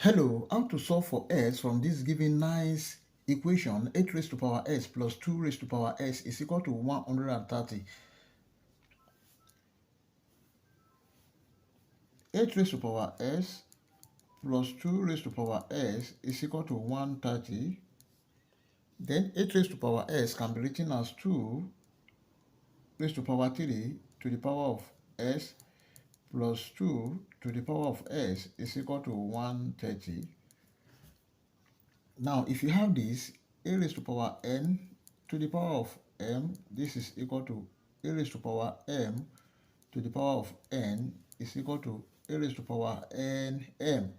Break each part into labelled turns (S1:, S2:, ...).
S1: Hello, how to solve for s from this given nice equation 8 raised to power s plus 2 raised to power s is equal to 130. 8 raised to power s plus 2 raised to power s is equal to 130. Then 8 raised to power s can be written as 2 raised to power 3 to the power of s plus 2 to the power of s is equal to 130. Now, if you have this, a raised to power n to the power of m, this is equal to a raised to power m to the power of n is equal to a raised to power nm.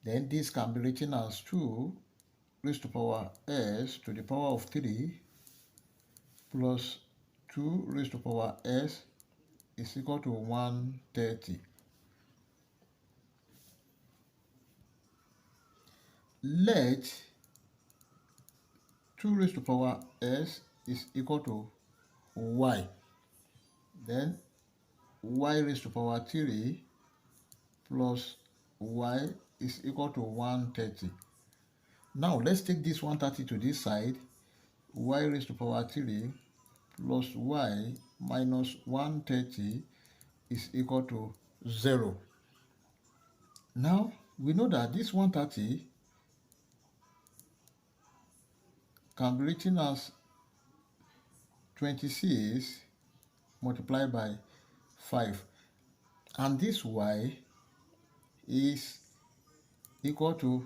S1: Then this can be written as 2 raised to power s to the power of 3 plus 2 raised to power s is equal to 130. Let 2 raised to power s is equal to y. Then y raised to power 3 plus y is equal to 130. Now let's take this 130 to this side. Y raised to power 3 plus y minus 130 is equal to 0. Now we know that this 130 can be written as 26 multiplied by 5, and this y is equal to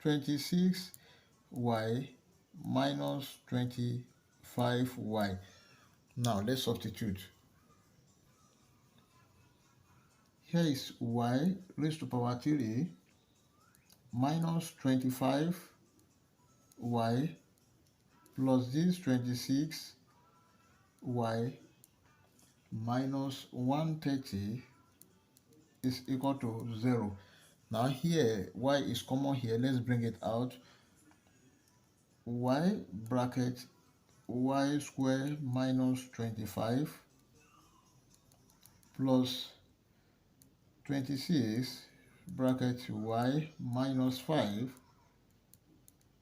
S1: 26y minus 25y. Now let's substitute. Here is y raised to power 3 minus 25y plus this 26y minus 130 is equal to 0. Now here y is common here. Let's bring it out. Y bracket y square minus 25 plus 26 bracket y minus 5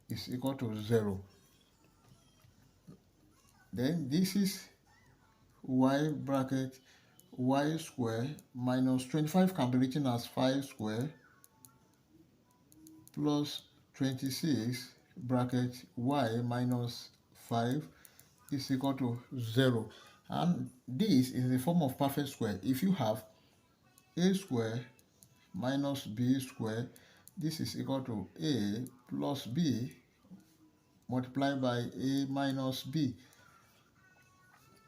S1: is equal to 0. Then this is y bracket y square minus 25 can be written as 5 square plus 26 bracket y minus 5 is equal to 0. And this is the form of perfect square. If you have a square minus b square, this is equal to a plus b multiplied by a minus b.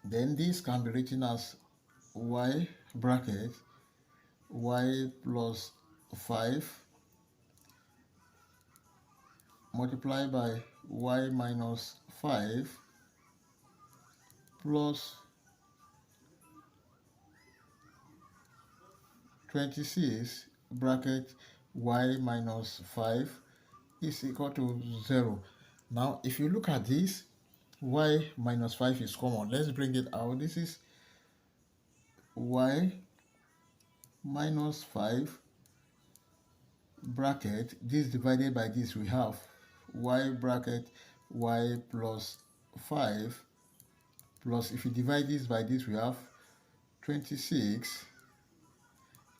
S1: Then this can be written as y bracket y plus 5 multiplied by y minus 5 plus 26 bracket y minus 5 is equal to 0. Now if you look at this, y minus 5 is common. Let's bring it out. This is y minus 5 bracket, this divided by this, we have y bracket y plus 5 plus, if you divide this by this, we have 26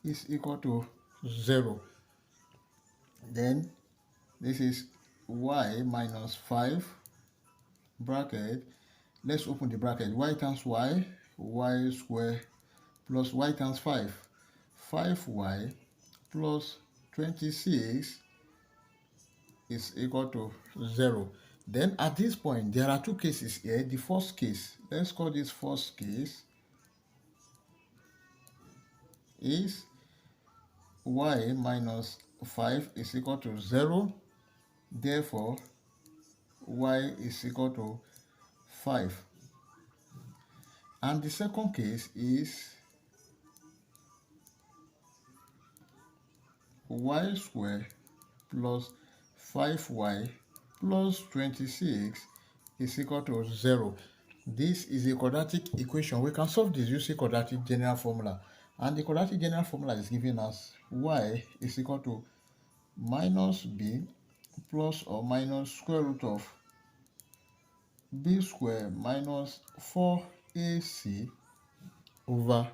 S1: is equal to 0. Then this is y minus 5 bracket, let's open the bracket, y times y square plus y times 5y plus 26 is equal to 0. Then at this point, there are two cases here. The first case, let's call this first case, is y minus 5 is equal to 0. Therefore, y is equal to 5. And the second case is y square plus 5y plus 26 is equal to 0. This is a quadratic equation. We can solve this using quadratic general formula. And the quadratic general formula is giving us y is equal to minus b plus or minus square root of b square minus 4ac over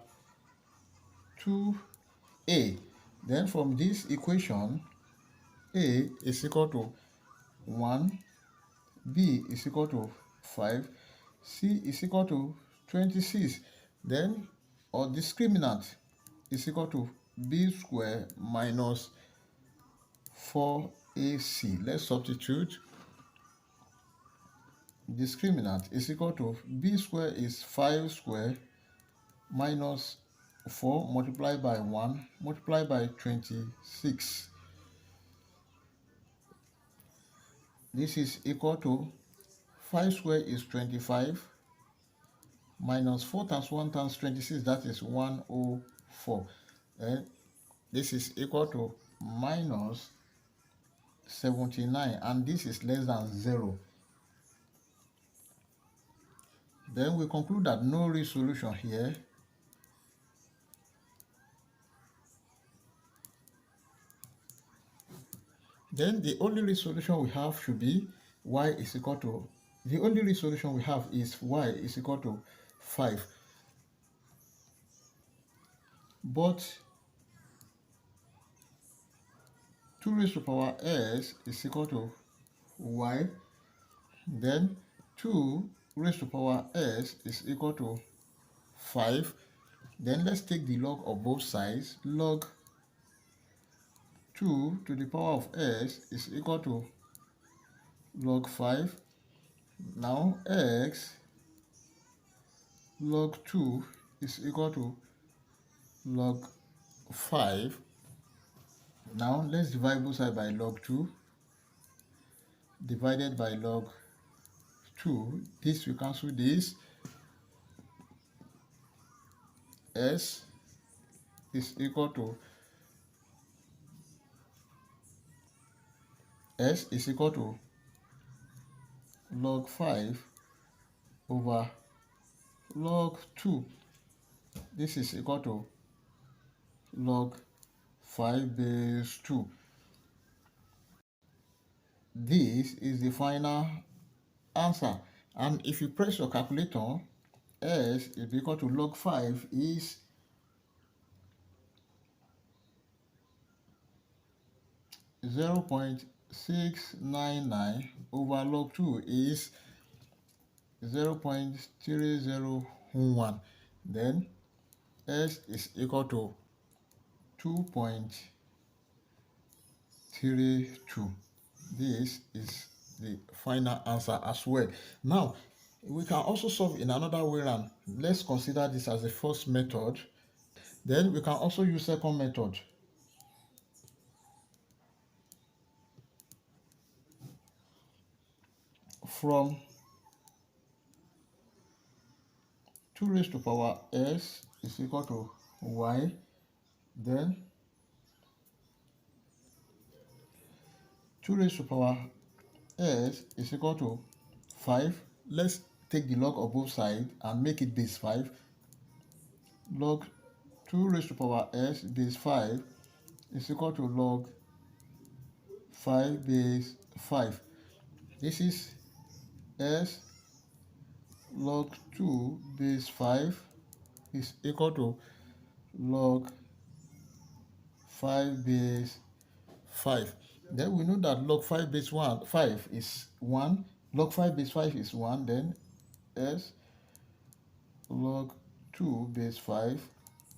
S1: 2a. Then from this equation, a is equal to 1, b is equal to 5, c is equal to 26. Then our discriminant is equal to b square minus 4ac. Let's substitute. Discriminant is equal to b square is 5 square minus 4 multiplied by 1 multiplied by 26. This is equal to 5 square is 25 minus 4 times 1 times 26, that is 104. And this is equal to minus 79, and this is less than 0. Then we conclude that no real solution here. Then the only real solution we have should be y is equal to, the only real solution we have is y is equal to 5. But 2 raised to power s is equal to y. Then 2 raised to power s is equal to 5. Then let's take the log of both sides. Log 2 to the power of s is equal to log 5. Now x log 2 is equal to log 5. Now let's divide both sides by log 2 divided by log 2. This will cancel this. S is equal to log 5 over log 2. This is equal to log 5 base 2. This is the final answer. And if you press your calculator, s is equal to log 5 is 0.699 over log 2 is 0.3011. Then s is equal to 2.32. This is the final answer as well. Now, we can also solve in another way around. Let's consider this as the first method. Then we can also use second method. From 2 raised to power s is equal to y. Then 2 raised to power s is equal to 5. Let's take the log of both sides and make it base 5. Log 2 raised to power s base 5 is equal to log 5 base 5. This is s log 2 base 5 is equal to log 5 base 5. Then we know that log 5 base 5 is 1. Log 5 base 5 is 1. Then s log 2 base 5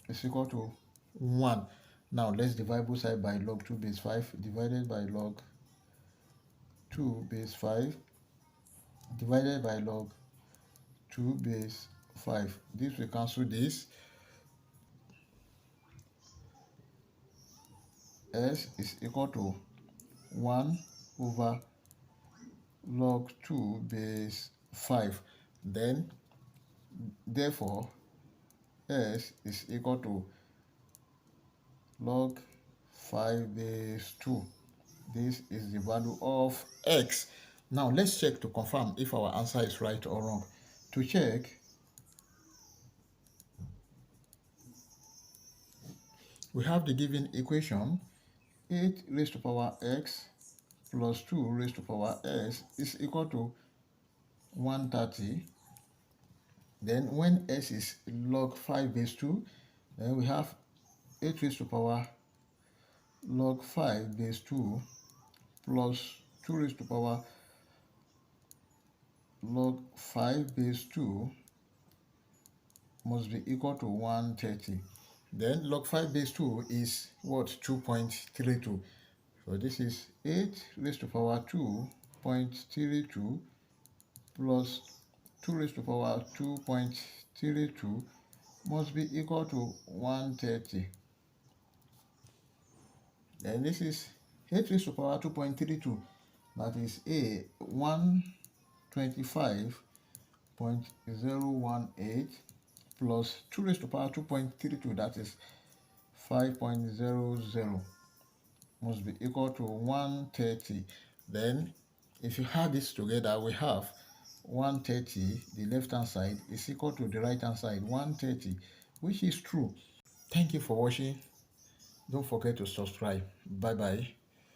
S1: is equal to 1. Now let's divide both sides by log 2 base 5 divided by log 2 base 5 divided by log 2 base 5. This will cancel this. S is equal to 1 over log 2 base 5. Then, therefore, s is equal to log 5 base 2. This is the value of x. Now, let's check to confirm if our answer is right or wrong. To check, We have the given equation 8 raised to power x plus 2 raised to power s is equal to 130. Then when s is log 5 base 2, then we have 8 raised to power log 5 base 2 plus 2 raised to power log 5 base 2 must be equal to 130. Then log 5 base 2 is what? 2.32. So this is 8 raised to power 2.32 plus 2 raised to power 2.32 must be equal to 130. Then this is 8 raised to power 2.32. That is a 125.018 plus 2 raised to power 2.32, that is 5.00, must be equal to 130. Then if you add this together, we have 130, the left hand side, is equal to the right hand side, 130, which is true. Thank you for watching. Don't forget to subscribe. Bye bye.